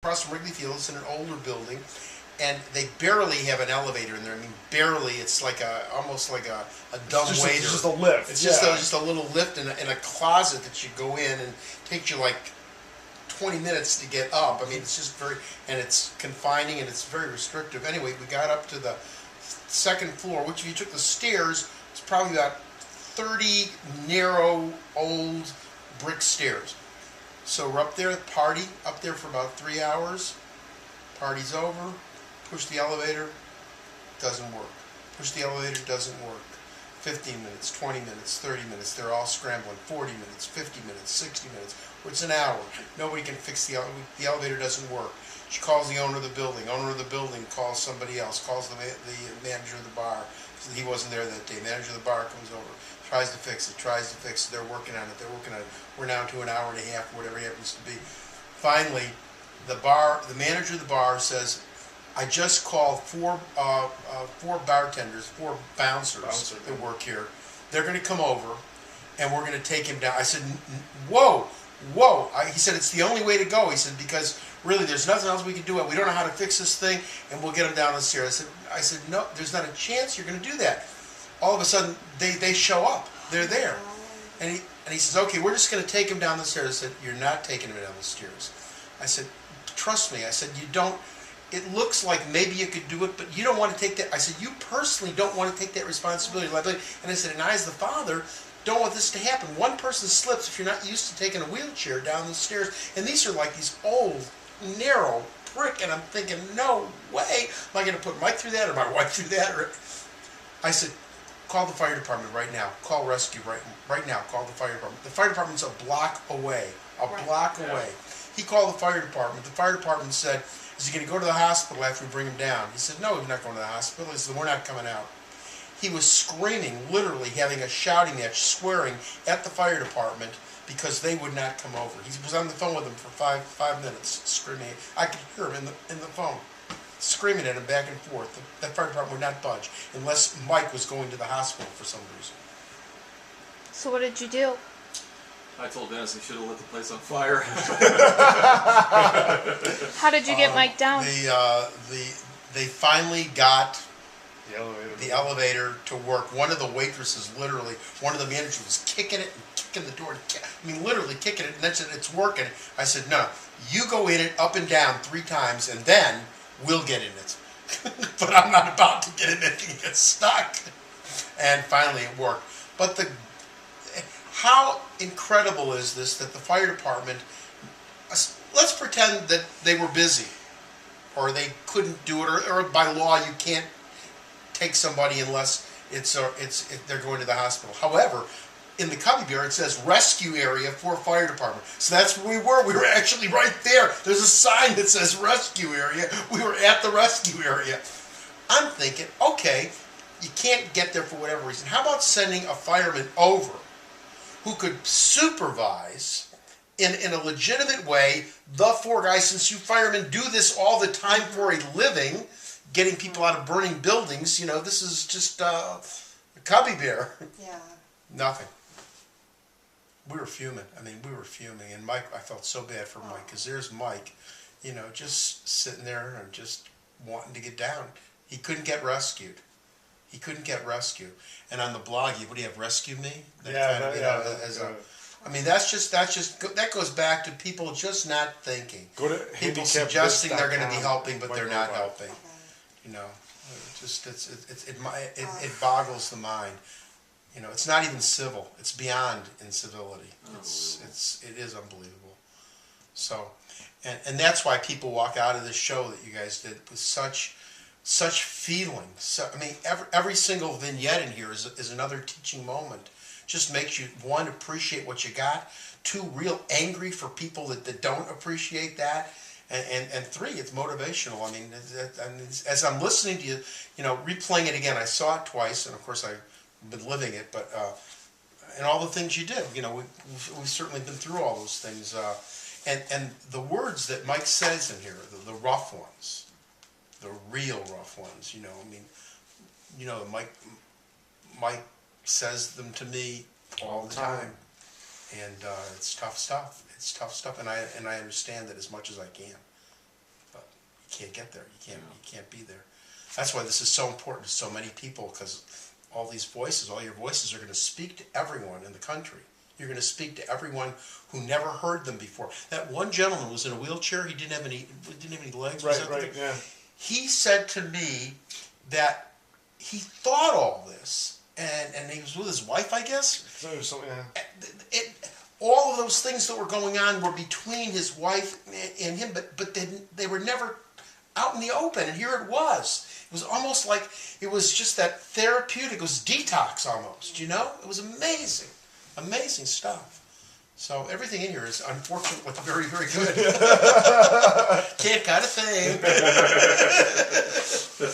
across from Wrigley Field. It's in an older building, and they barely have an elevator in there. I mean, barely. It's like almost like a dumb waiter. It's just a lift. It's just a little lift in a closet that you go in, and takes you like 20 minutes to get up. I mean, it's just and it's confining and it's very restrictive. Anyway, we got up to the second floor, which if you took the stairs, it's probably about 30 narrow, old brick stairs. So we're up there, party, up there for about 3 hours. Party's over. Push the elevator, doesn't work. Push the elevator, doesn't work. 15 minutes, 20 minutes, 30 minutes, they're all scrambling. 40 minutes, 50 minutes, 60 minutes. It's an hour. Nobody can fix the elevator doesn't work. She calls the owner of the building. Owner of the building calls somebody else, calls the manager of the bar. He wasn't there that day. Manager of the bar comes over, tries to fix it. They're working on it. We're now to an hour and a half, whatever it happens to be. Finally, the manager of the bar says, I just called four bartenders, four bouncers that work here. They're going to come over, and we're going to take him down. I said, whoa. He said, it's the only way to go. He said, because really there's nothing else we can do. We don't know how to fix this thing, and we'll get him down the stairs. I said, no, there's not a chance you're going to do that. All of a sudden, they show up. They're there. And he says, okay, we're just going to take him down the stairs. I said, you're not taking him down the stairs. I said, trust me. I said, you don't. It looks like maybe you could do it, but you don't want to take that. I said, you personally don't want to take that responsibility. And I said, and I as the father don't want this to happen. One person slips if you're not used to taking a wheelchair down the stairs. And these are like these old, narrow brick. And I'm thinking, no way. Am I going to put Mike through that or my wife through that? I said, call the fire department right now. Call rescue right now. Call the fire department. The fire department's a block away. Block away. He called the fire department. The fire department said, is he going to go to the hospital after we bring him down? He said, no, he's not going to the hospital. He said, we're not coming out. He was screaming, literally having a shouting match, swearing at the fire department because they would not come over. He was on the phone with them for five minutes, screaming. I could hear him in the phone, screaming at him back and forth. The fire department would not budge unless Mike was going to the hospital for some reason. So what did you do? I told Dennis he should have lit the place on fire. How did you get Mike down? They finally got the elevator to work. One of the waitresses, literally, one of the managers was kicking it and kicking the door. I mean, literally kicking it, and then said, it's working. I said, no, you go in it up and down 3 times, and then we'll get in it. But I'm not about to get in it and get stuck. And finally it worked. But how incredible is this that the fire department, let's pretend that they were busy or they couldn't do it, or by law you can't take somebody unless they're going to the hospital. However, in the cubby bear it says rescue area for fire department. So that's where we were. We were actually right there. There's a sign that says rescue area. We were at the rescue area. I'm thinking, okay, you can't get there for whatever reason. How about sending a fireman over who could supervise in a legitimate way the 4 guys, since you firemen do this all the time for a living, getting people out of burning buildings, this is just a cubby bear. Yeah. Nothing. We were fuming. And Mike, I felt so bad for Mike, because there's Mike, just sitting there and just wanting to get down. He couldn't get rescued. And on the blog, what do you have, rescue me? That goes back to people just not thinking. People suggesting they're going to be helping, but they're not helping. It boggles the mind. It's not even civil. It's beyond incivility. It is unbelievable. So, and that's why people walk out of this show that you guys did with such feeling. So, every single vignette in here is another teaching moment. Just makes you, 1, appreciate what you got, 2, real angry for people that don't appreciate that, and 3, it's motivational. As I'm listening to you, replaying it again, I saw it twice, and of course I've been living it, but and all the things you did, we've certainly been through all those things, and the words that Mike says in here, the rough ones. The real rough ones, Mike says them to me all the time, and it's tough stuff. And I understand that as much as I can. can't get there. You can't be there. That's why this is so important to so many people, because all these voices, all your voices are going to speak to everyone in the country. You're going to speak to everyone who never heard them before. That one gentleman was in a wheelchair. He didn't have any legs. Right, yeah. He said to me that he thought all this, and he was with his wife, I guess. So it was something, yeah. All of those things that were going on were between his wife and him, but they were never out in the open, and here it was. It was almost like it was just that therapeutic, it was detox almost, you know? It was amazing. Amazing stuff. So everything in here is unfortunately very, very good. Can't cut a thing.